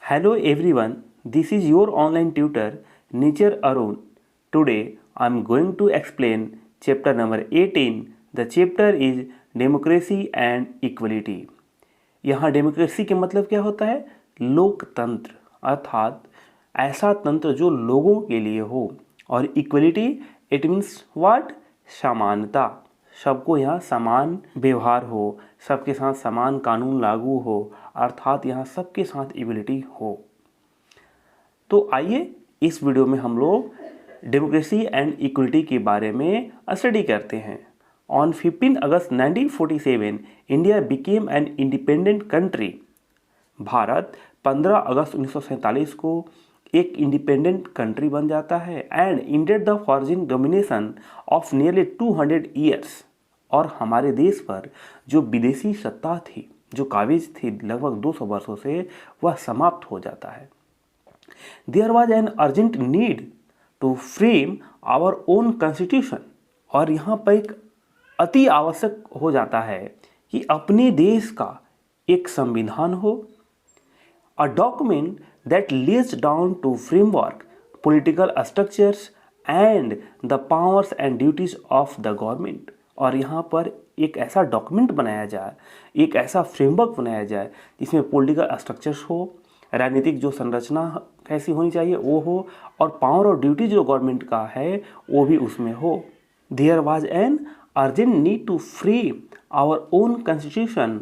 Hello everyone, this is your online tutor Nichar Arun. Today I am going to explain chapter number 18. The chapter is Democracy and Equality. यहाँ democracy के मतलब क्या होता है? लोकतंत्र, अर्थात ऐसा तंत्र जो लोगों के लिए हो। और इक्वलिटी इट मीन्स व्हाट? समानता, सबको यहाँ समान व्यवहार हो, सबके साथ समान कानून लागू हो, अर्थात यहाँ सबके साथ इक्वलिटी हो। तो आइए इस वीडियो में हम लोग डेमोक्रेसी एंड इक्वलिटी के बारे में स्टडी करते हैं। On 15 August 1947 India became an independent country. Bharat 15 अगस्त 1947 को एक इंडिपेंडेंट कंट्री बन जाता है and ended the foreign domination of nearly 200 years. और हमारे देश पर जो विदेशी सत्ता थी, जो काबिज थी लगभग 200 वर्षों से, वह समाप्त हो जाता है। There was an urgent need to frame our own constitution. और यहाँ पर एक अति आवश्यक हो जाता है कि अपने देश का एक संविधान हो, a document that lays down to framework political structures and the powers and duties of the government. और यहाँ पर एक ऐसा डॉक्यूमेंट बनाया जाए, एक ऐसा फ्रेमवर्क बनाया जाए जिसमें पॉलिटिकल स्ट्रक्चर्स हो, राजनीतिक जो संरचना कैसी होनी चाहिए वो हो, और पावर और ड्यूटी जो गवर्नमेंट का है वो भी उसमें हो। There was an urgent need to frame our own constitution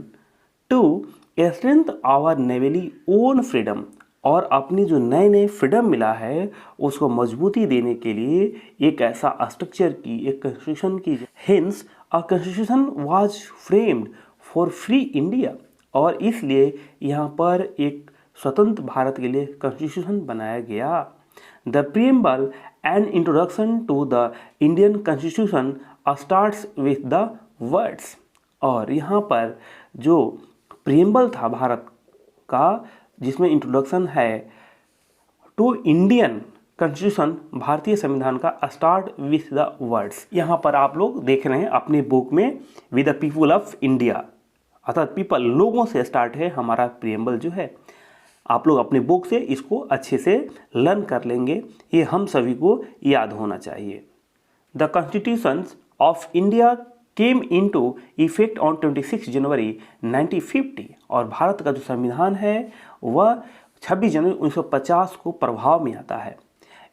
to strength our newly own freedom. और अपनी जो नए नए फ्रीडम मिला है उसको मजबूती देने के लिए एक ऐसा स्ट्रक्चर की, एक कॉन्स्टिट्यूशन की। Hence a constitution was framed for free India. और इसलिए यहाँ पर एक स्वतंत्र भारत के लिए कॉन्स्टिट्यूशन बनाया गया। The preamble and introduction to the Indian constitution starts with the words. और यहाँ पर जो प्रीएम्बल था भारत का, जिसमें इंट्रोडक्शन है टू इंडियन कॉन्स्टिट्यूशन, भारतीय संविधान का, स्टार्ट विथ द वर्ड्स। यहाँ पर आप लोग देख रहे हैं अपनी बुक में with the people of India, अर्थात पीपल, लोगों से स्टार्ट है हमारा प्रीएम्बल जो है। आप लोग अपने बुक से इसको अच्छे से लर्न कर लेंगे, ये हम सभी को याद होना चाहिए। The constitution of India came into effect on 26 जनवरी 1950। और भारत का जो संविधान है वह 26 जनवरी 1950 को प्रभाव में आता है।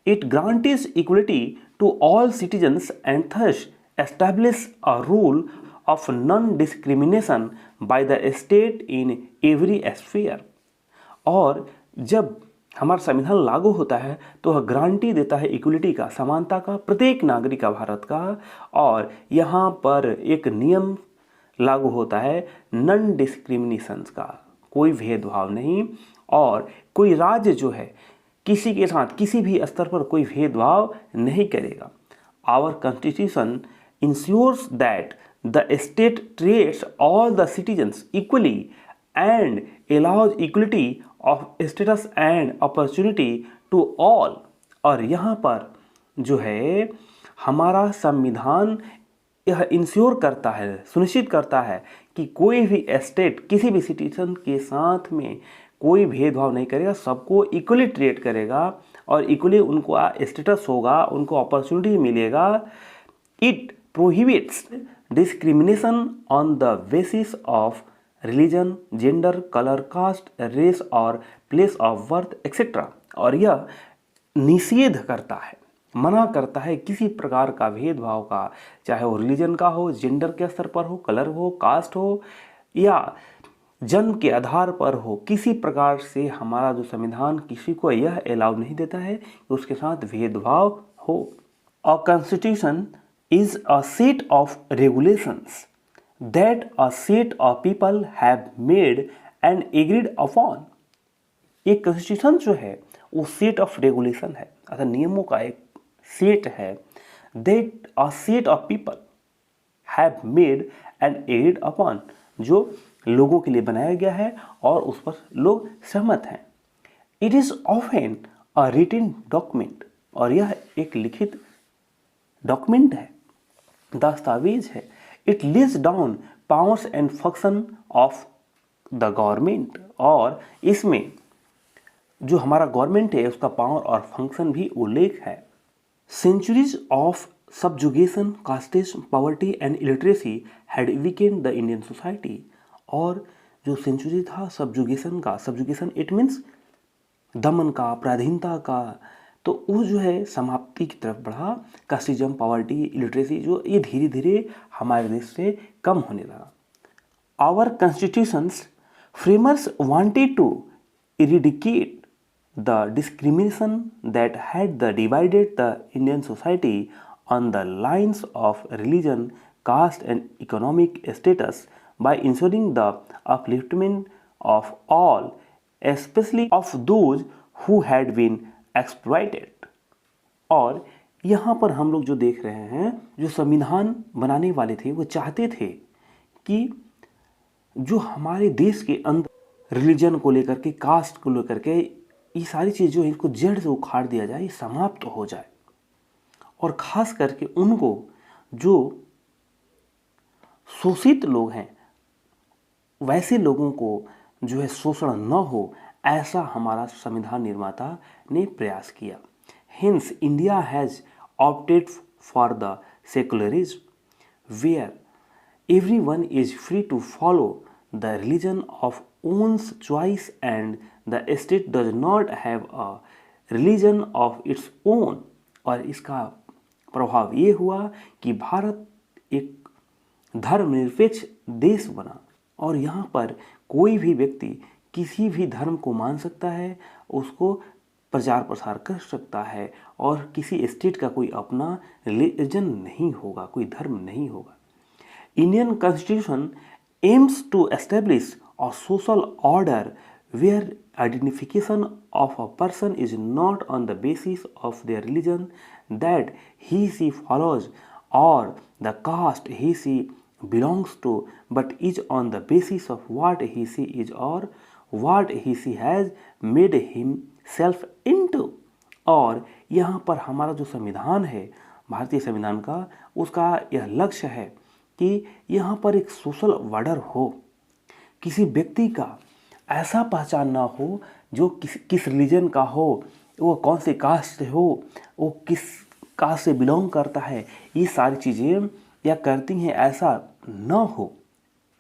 It grants equality to all citizens and thus establish a rule of non discrimination by the state in every sphere. और जब हमारा संविधान लागू होता है तो वह गारंटी देता है इक्वलिटी का, समानता का, प्रत्येक नागरिक का भारत का। और यहाँ पर एक नियम लागू होता है नॉन डिस्क्रिमिनेशन का, कोई भेदभाव नहीं। और कोई राज्य जो है किसी के साथ किसी भी स्तर पर कोई भेदभाव नहीं करेगा। Our constitution ensures that the state treats all the citizens equally and allows equality of status and opportunity to all। और यहाँ पर जो है हमारा संविधान यह इंश्योर करता है, सुनिश्चित करता है कि कोई भी स्टेट किसी भी सिटीजन के साथ में कोई भेदभाव नहीं करेगा, सबको इक्वली ट्रीट करेगा और इक्वली उनको स्टेटस होगा, उनको अपॉर्चुनिटी मिलेगा। It prohibits discrimination on the basis of religion, gender, colour, caste, race और प्लेस ऑफ बर्थ एक्सेट्रा। और यह निषेध करता है, मना करता है किसी प्रकार का भेदभाव का, चाहे वो रिलीजन का हो, जेंडर के स्तर पर हो, कलर हो, कास्ट हो या जन्म के आधार पर हो। किसी प्रकार से हमारा जो संविधान किसी को यह अलाउ नहीं देता है कि उसके साथ भेदभाव हो। A constitution is a set of regulations that a set of people have made and agreed upon। एक कॉन्स्टिट्यूशन जो है वो सेट ऑफ रेगुलेशन है, अर्थात नियमों का एक सेट है। that a set of people have made and agreed upon, जो लोगों के लिए बनाया गया है और उस पर लोग सहमत हैं। it is often a written document, और यह एक लिखित डॉक्यूमेंट है, दस्तावेज है। It list down powers and function of the government, और इसमें जो हमारा गवर्नमेंट है उसका पावर और फंक्शन भी उल्लेख है। Centuries of subjugation, castes, poverty and illiteracy had weakened the Indian society. और जो सेंचुरी था सबजुगेशन का, सबजुगेशन इट मीन्स दमन का, पराधीनता का, तो वो जो है समाप्ति की तरफ बढ़ा। कास्टिज्म, पॉवर्टी, इलिटरेसी जो ये धीरे धीरे हमारे देश से कम होने लगा। Our constitution's framers wanted to eradicate the discrimination that had divided the Indian society on the lines of religion, caste and economic status by ensuring the upliftment of all, especially of those who had been exploited। और यहाँ पर हम लोग जो देख रहे हैं, जो संविधान बनाने वाले थे वो चाहते थे कि जो हमारे देश के अंदर रिलीजन को लेकर के, कास्ट को लेकर के ये सारी चीज़ें इनको जड़ से उखाड़ दिया जाए, समाप्त हो जाए। और ख़ास करके उनको जो शोषित लोग हैं वैसे लोगों को जो है शोषण न हो, ऐसा हमारा संविधान निर्माता ने प्रयास किया। Hence India has opted for the secularism where everyone is free to follow the religion of one's choice and the state does not have a religion of its own। और इसका प्रभाव ये हुआ कि भारत एक धर्मनिरपेक्ष देश बना और यहाँ पर कोई भी व्यक्ति किसी भी धर्म को मान सकता है, उसको प्रचार प्रसार कर सकता है और किसी स्टेट का कोई अपना रिलीजन नहीं होगा, कोई धर्म नहीं होगा। Indian Constitution aims to establish a social order where identification of a person is not on the basis of their religion that he/she follows or the caste he/she belongs to, but is on the basis of what he/she is or what he/she has made himself into। और यहाँ पर हमारा जो संविधान है, भारतीय संविधान का, उसका यह लक्ष्य है कि यहाँ पर एक सोशल ऑर्डर हो, किसी व्यक्ति का ऐसा पहचान ना हो जो किस रिलीजन का हो, वो कौन से कास्ट से हो, वो किस कास्ट से बिलोंग करता है, ये सारी चीज़ें या करती हैं, ऐसा ना हो।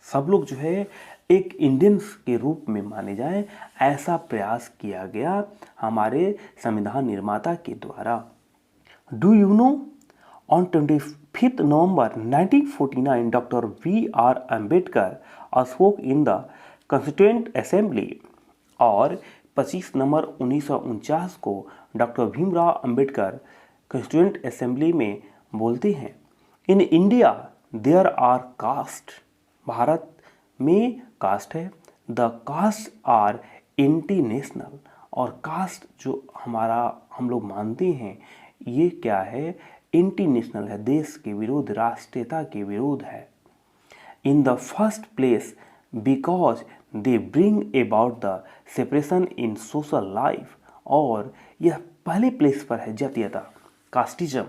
सब लोग जो है एक इंडियंस के रूप में माने जाएं, ऐसा प्रयास किया गया हमारे संविधान निर्माता के द्वारा। Do you know On 25th November 1949, Dr. V.R. Ambedkar spoke in the Constituent Assembly। और 25 नवंबर 1949 को doctor Bhimrao Ambedkar constituent assembly में बोलते हैं, in India there are caste, Bharat में कास्ट है, the caste are anti national, और कास्ट जो हम लोग मानते हैं ये क्या है, एंटी नेशनल है, देश के विरुद्ध, राष्ट्रीयता के विरुद्ध है। In the first place because they bring about the separation in social life, और यह पहले प्लेस पर है जातीयता, कास्टिज्म,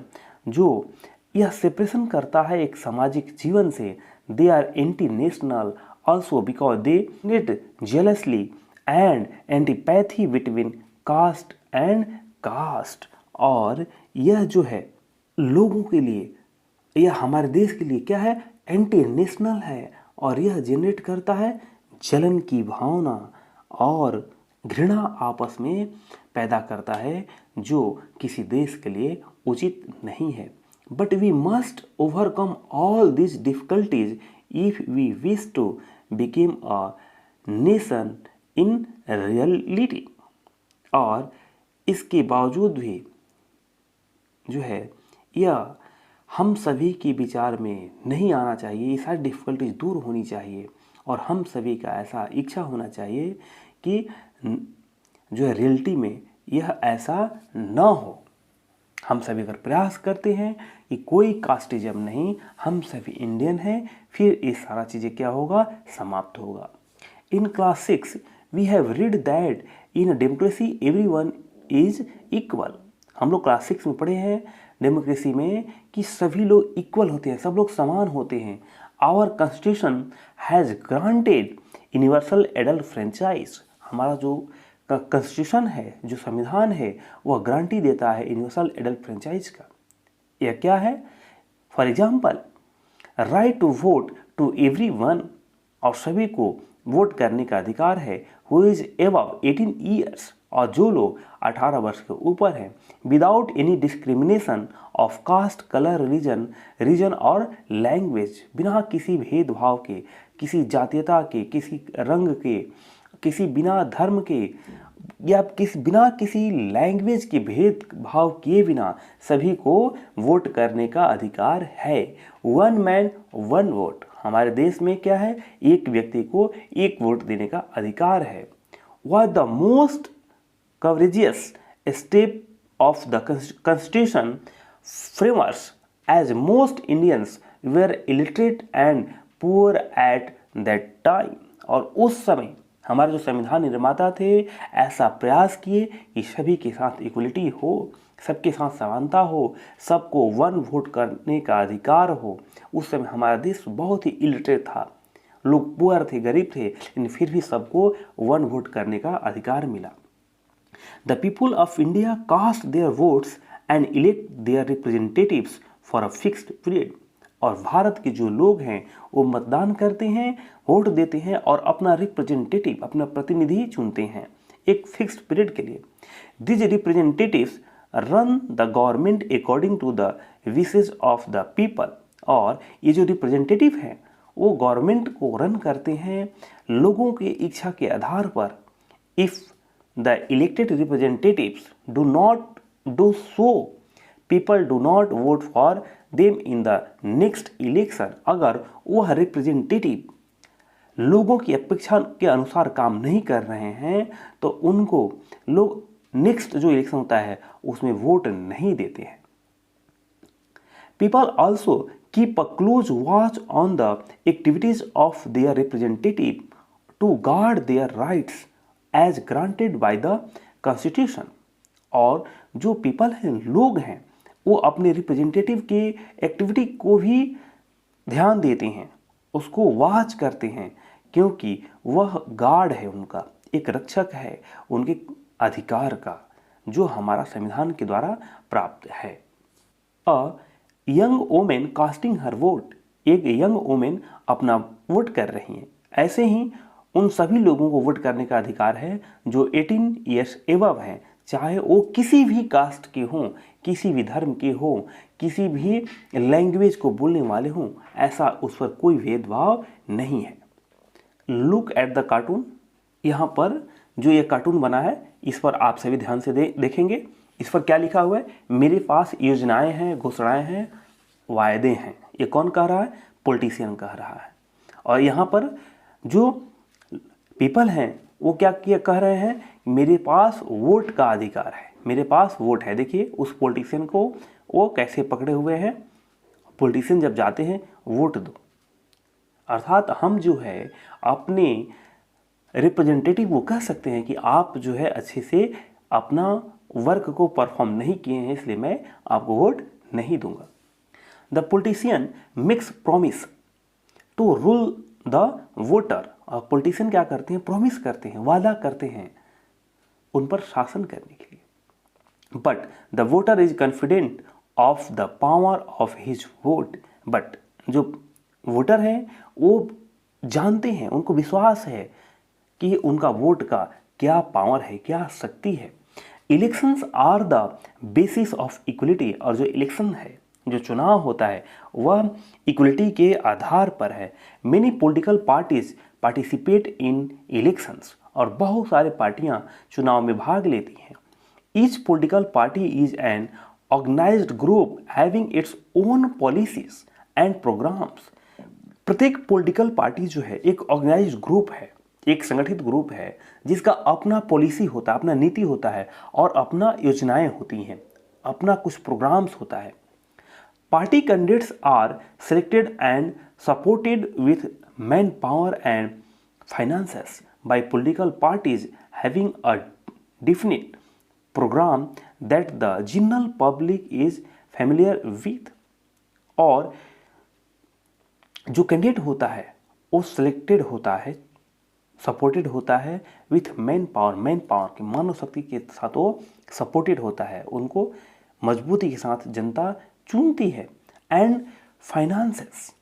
जो यह सेपरेशन करता है एक सामाजिक जीवन से। They are anti national also because they net jealously and antipathy between caste and caste, और यह जो है लोगों के लिए, यह हमारे देश के लिए क्या है, एंटी नेशनल है, और यह जनरेट करता है जलन की भावना और घृणा आपस में पैदा करता है, जो किसी देश के लिए उचित नहीं है। But we must overcome all this difficulties if we wish to became a nation in reality, और इसके बावजूद भी जो है यह हम सभी के विचार में नहीं आना चाहिए, ये सारी डिफ़िकल्टीज दूर होनी चाहिए, और हम सभी का ऐसा इच्छा होना चाहिए कि जो है रियलिटी में यह ऐसा न हो। हम सभी अगर प्रयास करते हैं कि कोई कास्टिज्म नहीं, हम सभी इंडियन हैं, फिर ये सारा चीज़ें क्या होगा, समाप्त होगा। In class 6 we have read that in a democracy everyone is equal. हम लोग क्लास 6 में पढ़े हैं डेमोक्रेसी में कि सभी लोग इक्वल होते हैं, सब लोग समान होते हैं। Our constitution has granted universal adult franchise, हमारा जो कॉन्स्टिट्यूशन है, जो संविधान है, वह गारंटी देता है यूनिवर्सल एडल्ट फ्रेंचाइज का। यह क्या है? For example, right to vote to everyone, और सभी को वोट करने का अधिकार है, हु इज एबव 18 ईयर्स, और जो लोग 18 वर्ष के ऊपर हैं, without any discrimination of caste, colour, region और लैंग्वेज, बिना किसी भेदभाव के, किसी जातीयता के, किसी रंग के, किसी बिना धर्म के, या बिना किसी लैंग्वेज के भेदभाव किए बिना सभी को वोट करने का अधिकार है। वन मैन वन वोट, हमारे देश में क्या है? एक व्यक्ति को एक वोट देने का अधिकार है। वह the most courageous step of the constitution framers, as most Indians were illiterate and poor at that time, और उस समय हमारे जो संविधान निर्माता थे ऐसा प्रयास किए कि सभी के साथ इक्वलिटी हो, सबके साथ समानता हो, सबको वन वोट करने का अधिकार हो। उस समय हमारा देश बहुत ही इलिटरेट था, लोग पुअर थे, गरीब थे, लेकिन फिर भी सबको वन वोट करने का अधिकार मिला। The people of India cast their votes and elect their representatives for a fixed period, और भारत के जो लोग हैं वो मतदान करते हैं, वोट देते हैं और अपना रिप्रेजेंटेटिव, अपना प्रतिनिधि चुनते हैं एक फिक्स्ड पीरियड के लिए। This representatives run the government according to the wishes of the people, और ये जो रिप्रेजेंटेटिव हैं वो गवर्नमेंट को रन करते हैं लोगों की इच्छा के आधार पर। If the elected representatives do not do so, people do not vote for them in the next election, अगर वह रिप्रेजेंटेटिव लोगों की अपेक्षा के अनुसार काम नहीं कर रहे हैं तो उनको लोग नेक्स्ट जो इलेक्शन होता है उसमें वोट नहीं देते हैं। People also keep a close watch on the activities of their representative to guard their rights as granted by the constitution, और जो पीपल हैं, लोग हैं, वो अपने रिप्रेजेंटेटिव की एक्टिविटी को भी ध्यान देते हैं, उसको वॉच करते हैं, क्योंकि वह गार्ड है, उनका एक रक्षक है उनके अधिकार का, जो हमारा संविधान के द्वारा प्राप्त है। A young women casting her vote, एक यंग वोमेन अपना वोट कर रही हैं। ऐसे ही उन सभी लोगों को वोट करने का अधिकार है जो 18 ईयर्स एबव हैं, चाहे वो किसी भी कास्ट के हों, किसी भी धर्म के हों, किसी भी लैंग्वेज को बोलने वाले हों, ऐसा उस पर कोई भेदभाव नहीं है। लुक एट द कार्टून, यहाँ पर जो ये कार्टून बना है इस पर आप सभी ध्यान से देखेंगे। इस पर क्या लिखा हुआ है? मेरे पास योजनाएं हैं, घोषणाएं हैं, वायदे हैं। ये कौन कह रहा है? पॉलिटिशियन कह रहा है। और यहाँ पर जो पीपल हैं वो क्या कह रहे हैं? मेरे पास वोट का अधिकार है, मेरे पास वोट है। देखिए उस पॉलिटिशियन को वो कैसे पकड़े हुए हैं। पॉलिटिशियन जब जाते हैं वोट दो, अर्थात हम जो है अपने रिप्रेजेंटेटिव को कह सकते हैं कि आप जो है अच्छे से अपना वर्क को परफॉर्म नहीं किए हैं, इसलिए मैं आपको वोट नहीं दूंगा। The politician makes promise to rule the voter, और पॉलिटिशियन क्या करते हैं? प्रॉमिस करते हैं, वादा करते हैं उन पर शासन करने के लिए। But the voter is confident of the power of his vote, but जो वोटर हैं वो जानते हैं, उनको विश्वास है कि उनका वोट का क्या पावर है, क्या शक्ति है। Elections are the basis of equality, और जो इलेक्शन है, जो चुनाव होता है वह इक्वलिटी के आधार पर है। Many political parties participate in elections, और बहुत सारे पार्टियां चुनाव में भाग लेती हैं। Each political party is an organised group having its own policies and programmes. प्रत्येक पॉलिटिकल पार्टी जो है एक ऑर्गेनाइज्ड ग्रुप है, एक संगठित ग्रुप है जिसका अपना पॉलिसी होता है, अपना नीति होता है और अपना योजनाएं होती हैं, अपना कुछ प्रोग्राम्स होता है। Party candidates are selected and supported with man power and finances by political parties having a definite programme that the general public is familiar with. और जो कैंडिडेट होता है वो सिलेक्टेड होता है सपोर्टेड होता है विथ मैन पावर की मानव शक्ति के साथ वो सपोर्टेड होता है, उनको मजबूती के साथ जनता चुनती है। And finances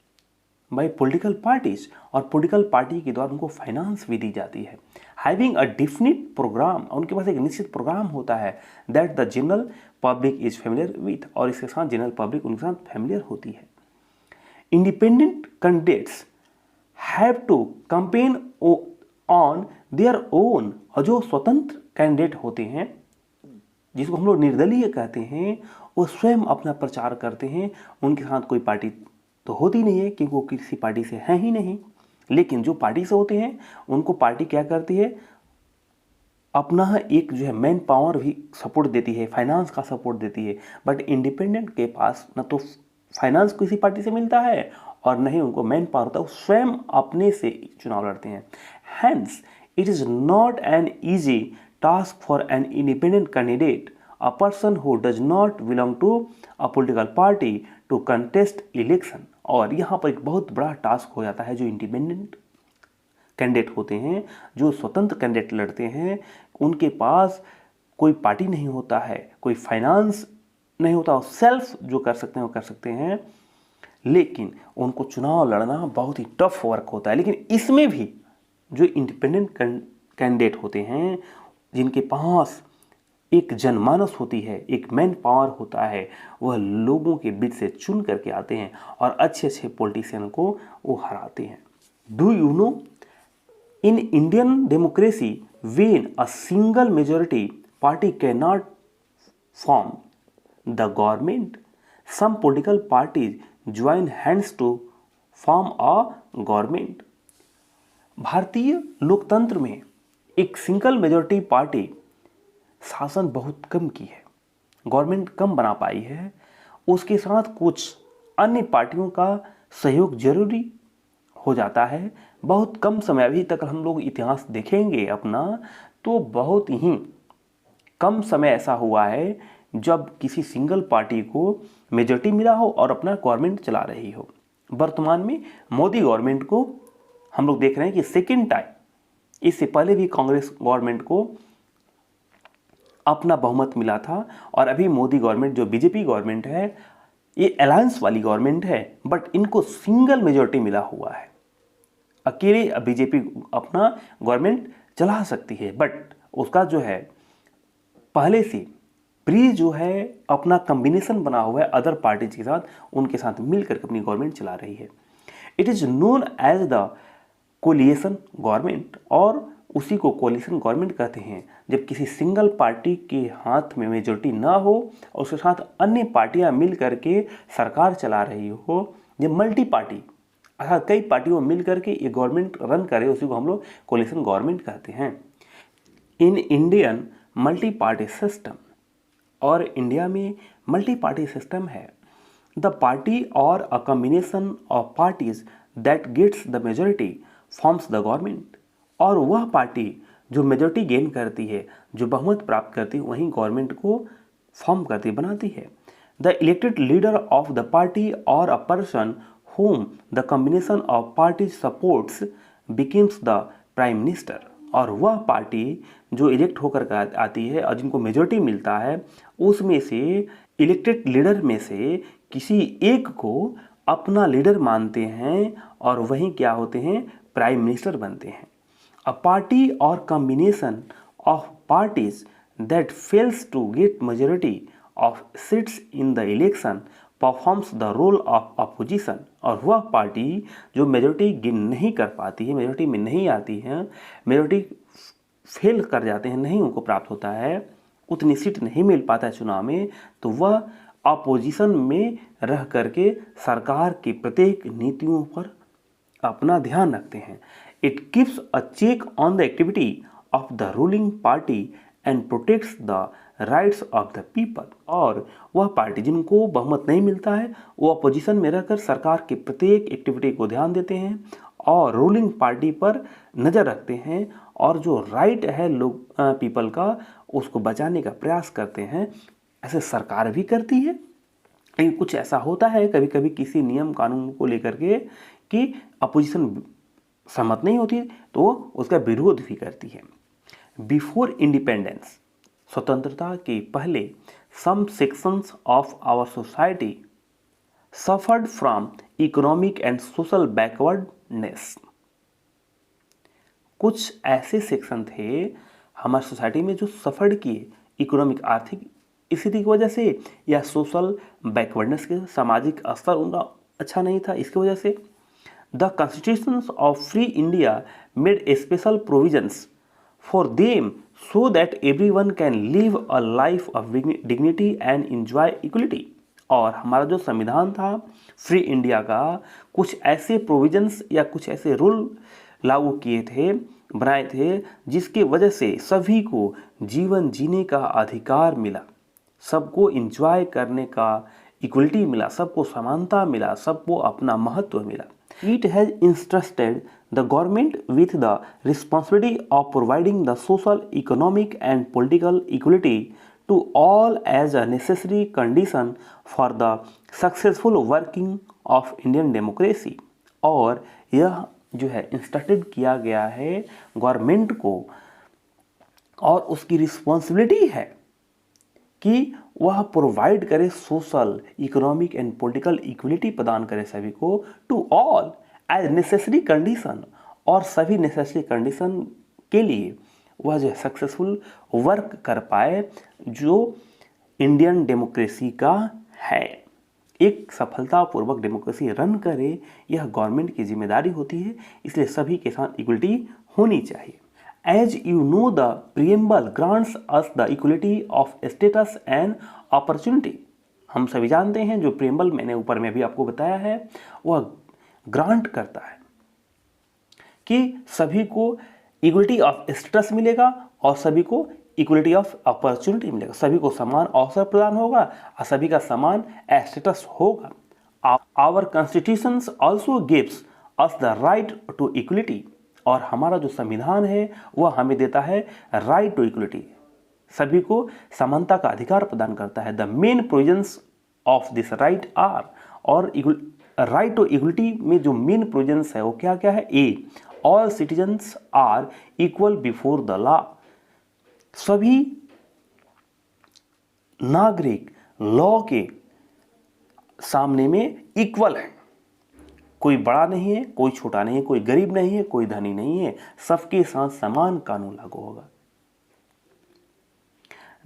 by political parties, और पॉलिटिकल पार्टी के द्वारा उनको फाइनेंस भी दी जाती है। हैविंग अ डिफिनिट प्रोग्राम, उनके पास एक निश्चित प्रोग्राम होता है that the general public is familiar with, और इसके साथ जनरल पब्लिक उनके साथ फेमिलियर होती है। Independent candidates have to campaign on their own, और जो स्वतंत्र कैंडिडेट होते हैं जिसको हम लोग निर्दलीय कहते हैं, वो स्वयं अपना प्रचार करते हैं। उनके साथ कोई पार्टी तो होती नहीं है क्योंकि वो किसी पार्टी से हैं ही नहीं, लेकिन जो पार्टी से होते हैं उनको पार्टी क्या करती है, अपना एक जो है मैन पावर भी सपोर्ट देती है, फाइनेंस का सपोर्ट देती है। बट इंडिपेंडेंट के पास न तो फाइनेंस किसी पार्टी से मिलता है और न ही उनको मैन पावर होता है, वो स्वयं अपने से चुनाव लड़ते हैं। Hence it is not an easy task for an independent candidate, a person who does not belong to a political party to contest election. और यहाँ पर एक बहुत बड़ा टास्क हो जाता है जो इंडिपेंडेंट कैंडिडेट होते हैं, जो स्वतंत्र कैंडिडेट लड़ते हैं, उनके पास कोई पार्टी नहीं होता है, कोई फाइनेंस नहीं होता, सेल्फ जो कर सकते हैं वो कर सकते हैं, लेकिन उनको चुनाव लड़ना बहुत ही टफ वर्क होता है। लेकिन इसमें भी जो इंडिपेंडेंट कैंडिडेट होते हैं, जिनके पास एक जनमानस होती है, एक मैन पावर होता है, वह लोगों के बीच से चुन करके आते हैं और अच्छे अच्छे पॉलिटिशियन को वो हराते हैं। Do you know, in Indian democracy, when a single majority party cannot form the government, some political parties join hands to form a government. भारतीय लोकतंत्र में एक सिंगल मेजॉरिटी पार्टी शासन बहुत कम की है, गवर्नमेंट कम बना पाई है, उसके साथ कुछ अन्य पार्टियों का सहयोग जरूरी हो जाता है। बहुत कम समय, अभी तक हम लोग इतिहास देखेंगे अपना तो बहुत ही कम समय ऐसा हुआ है जब किसी सिंगल पार्टी को मेजॉरिटी मिला हो और अपना गवर्नमेंट चला रही हो। वर्तमान में मोदी गवर्नमेंट को हम लोग देख रहे हैं कि सेकेंड टाइम, इससे पहले भी कांग्रेस गवर्नमेंट को अपना बहुमत मिला था, और अभी मोदी गवर्नमेंट जो बीजेपी गवर्नमेंट है, ये अलायंस वाली गवर्नमेंट है, बट इनको सिंगल मेजॉरिटी मिला हुआ है। अकेले बीजेपी अपना गवर्नमेंट चला सकती है, बट उसका जो है पहले से प्री जो है अपना कॉम्बिनेशन बना हुआ है अदर पार्टीज के साथ, उनके साथ मिलकर अपनी गवर्नमेंट चला रही है। It is known as the coalition government, और उसी को कोलिएशन गवर्नमेंट कहते हैं जब किसी सिंगल पार्टी के हाथ में मेजॉरिटी ना हो और उसके साथ अन्य पार्टियां मिल करके सरकार चला रही हो। जब मल्टी पार्टी, कई पार्टियों मिल करके ये गवर्नमेंट रन करे, उसी को हम लोग कोलिएशन गवर्नमेंट कहते हैं। In Indian multi party system, और इंडिया में मल्टी पार्टी सिस्टम है, द पार्टी और a combination of parties that gets the majority forms the government, और वह पार्टी जो मेजॉरिटी गेन करती है, जो बहुमत प्राप्त करती है, वही गवर्नमेंट को फॉर्म करती, बनाती है। The elected leader of the party और a person whom the combination of parties supports becomes the prime minister, और वह पार्टी जो इलेक्ट होकर आती है और जिनको मेजॉरिटी मिलता है, उसमें से इलेक्टेड लीडर में से किसी एक को अपना लीडर मानते हैं और वही क्या होते हैं, प्राइम मिनिस्टर बनते हैं। अ पार्टी और combination of parties that fails to get majority of seats in the election performs the role of opposition, और वह पार्टी जो मेजॉरिटी गेन नहीं कर पाती है, मेजॉरिटी में नहीं आती है, मेजॉरिटी फेल कर जाते हैं, नहीं उनको प्राप्त होता है, उतनी सीट नहीं मिल पाता है चुनाव में, तो वह अपोजिशन में रह करके सरकार की प्रत्येक नीतियों पर अपना ध्यान रखते हैं। It keeps a check on the activity of the ruling party and protects the rights of the people, और वह पार्टी जिनको बहुमत नहीं मिलता है वो अपोजिशन में रहकर सरकार की प्रत्येक एक्टिविटी को ध्यान देते हैं और रूलिंग पार्टी पर नज़र रखते हैं, और जो राइट है लोग पीपल का उसको बचाने का प्रयास करते हैं। ऐसे सरकार भी करती है, लेकिन कुछ ऐसा होता है कभी कभी किसी नियम कानून को लेकर के कि अपोजिशन सहमत नहीं होती तो उसका विरोध भी करती है। बिफोर इंडिपेंडेंस, स्वतंत्रता के पहले, some sections of our society suffered from economic and social backwardness. कुछ ऐसे सेक्शन थे हमारी सोसाइटी में जो सफर किए इकोनॉमिक आर्थिक स्थिति की वजह से या सोशल बैकवर्डनेस के सामाजिक स्तर उनका अच्छा नहीं था इसकी वजह से। The constitutions of free India made special provisions for them so that everyone can live a life of dignity and enjoy equality. और हमारा जो संविधान था फ्री इंडिया का, कुछ ऐसे प्रोविजंस या कुछ ऐसे रूल लागू किए थे, बनाए थे, जिसकी वजह से सभी को जीवन जीने का अधिकार मिला, सबको एंजॉय करने का इक्वलिटी मिला, सबको समानता मिला, सबको अपना महत्व मिला। It has entrusted the government with the responsibility of providing the social, economic and political equality to all as a necessary condition for the successful working of Indian democracy. और यह जो है इंस्ट्रक्टेड किया गया है गवर्नमेंट को, और उसकी रिस्पॉन्सिबिलिटी है कि वह प्रोवाइड करे social, economic and political equality प्रदान करे सभी को, to all as necessary condition, और सभी नेसेसरी कंडीशन के लिए वह जो सक्सेसफुल वर्क कर पाए जो इंडियन डेमोक्रेसी का है। एक सफलतापूर्वक डेमोक्रेसी रन करे, यह गवर्नमेंट की जिम्मेदारी होती है, इसलिए सभी के साथ इक्वलिटी होनी चाहिए। As you know, the preamble grants us the equality of status and opportunity। हम सभी जानते हैं जो प्रियम्बल मैंने ऊपर में भी आपको बताया है वह ग्रांट करता है कि सभी को इक्वलिटी ऑफ स्टेटस मिलेगा और सभी को इक्वलिटी ऑफ अपॉर्चुनिटी मिलेगा, सभी को समान अवसर प्रदान होगा और सभी का समान स्टेटस होगा। Our constitutions also gives us the right to equality. और हमारा जो संविधान है वह हमें देता है राइट टू इक्वलिटी, सभी को समानता का अधिकार प्रदान करता है। The main provisions of this right are, और राइट टू इक्वलिटी में जो मेन प्रोविजंस है वो क्या क्या है। A, all citizens are equal before the law. सभी नागरिक लॉ के सामने में इक्वल है, कोई बड़ा नहीं है, कोई छोटा नहीं है, कोई गरीब नहीं है, कोई धनी नहीं है, सबके साथ समान कानून लागू होगा।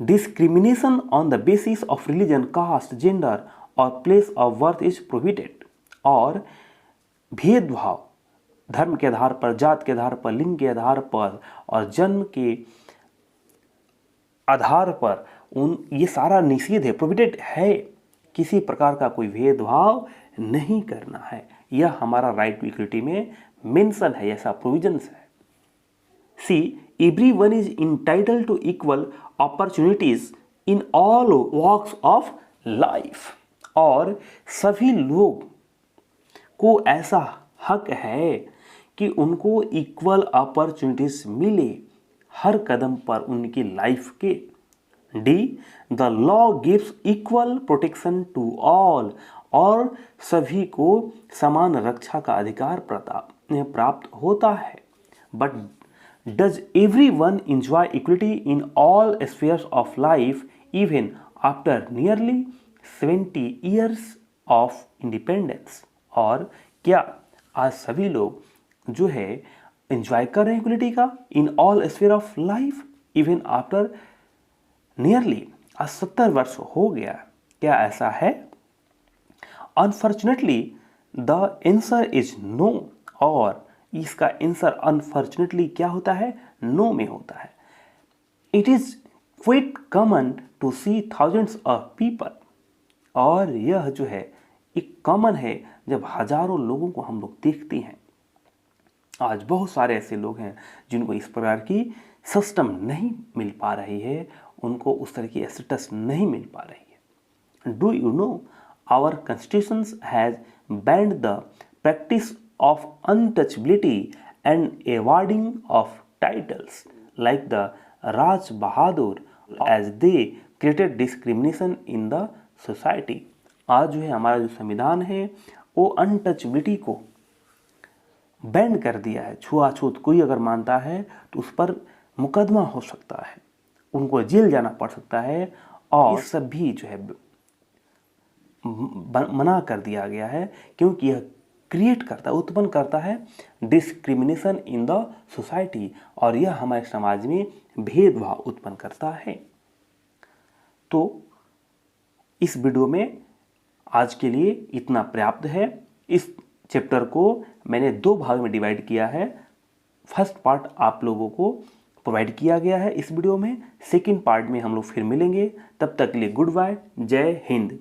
Discrimination on the basis of religion, caste, gender और place of birth is prohibited. और भेदभाव धर्म के आधार पर, जात के आधार पर, लिंग के आधार पर और जन्म के आधार पर ये सारा निषेध है, प्रोहिबिटेड है। किसी प्रकार का कोई भेदभाव नहीं करना है, यह हमारा राइट टू इक्वलिटी में मेंशन है, ऐसा प्रोविजंस है। C, everyone is entitled to equal opportunities in all walks of life. और सभी लोग को ऐसा हक है कि उनको इक्वल अपॉर्चुनिटीज मिले हर कदम पर उनकी लाइफ के। डी, the law gives equal protection to all. और सभी को समान रक्षा का अधिकार प्राप्त होता है। But does everyone enjoy equality in all spheres of life even after nearly 70 years of independence. और क्या आज सभी लोग जो है एंजॉय कर रहे हैं इक्वलिटी का in all sphere of life even after nearly, आज 70 वर्ष हो गया, क्या ऐसा है? Unfortunately the answer is no. और इसका आंसर अनफॉर्चुनेटली क्या होता है? नो में होता है। It is quite common to see thousands of people. और यह जो है एक कॉमन है जब हजारों लोगों को हम लोग देखते हैं। आज बहुत सारे ऐसे लोग हैं जिनको इस प्रकार की सिस्टम नहीं मिल पा रही है, उनको उस तरह की स्टेटस नहीं मिल पा रही है। Do you know our constitutions has banned the practice of untouchability and awarding of titles like the Raj Bahadur as they created discrimination in the society। आज जो है हमारा जो संविधान है वो अनटचबिलिटी को बैन कर दिया है। छुआछूत कोई अगर मानता है तो उस पर मुकदमा हो सकता है, उनको जेल जाना पड़ सकता है, और सब भी जो है मना कर दिया गया है, क्योंकि यह क्रिएट करता है, उत्पन्न करता है डिस्क्रिमिनेशन इन द सोसाइटी, और यह हमारे समाज में भेदभाव उत्पन्न करता है। तो इस वीडियो में आज के लिए इतना पर्याप्त है। इस चैप्टर को मैंने 2 भाग में डिवाइड किया है। फर्स्ट पार्ट आप लोगों को प्रोवाइड किया गया है इस वीडियो में, सेकंड पार्ट में हम लोग फिर मिलेंगे। तब तक के लिए गुड बाय, जय हिंद।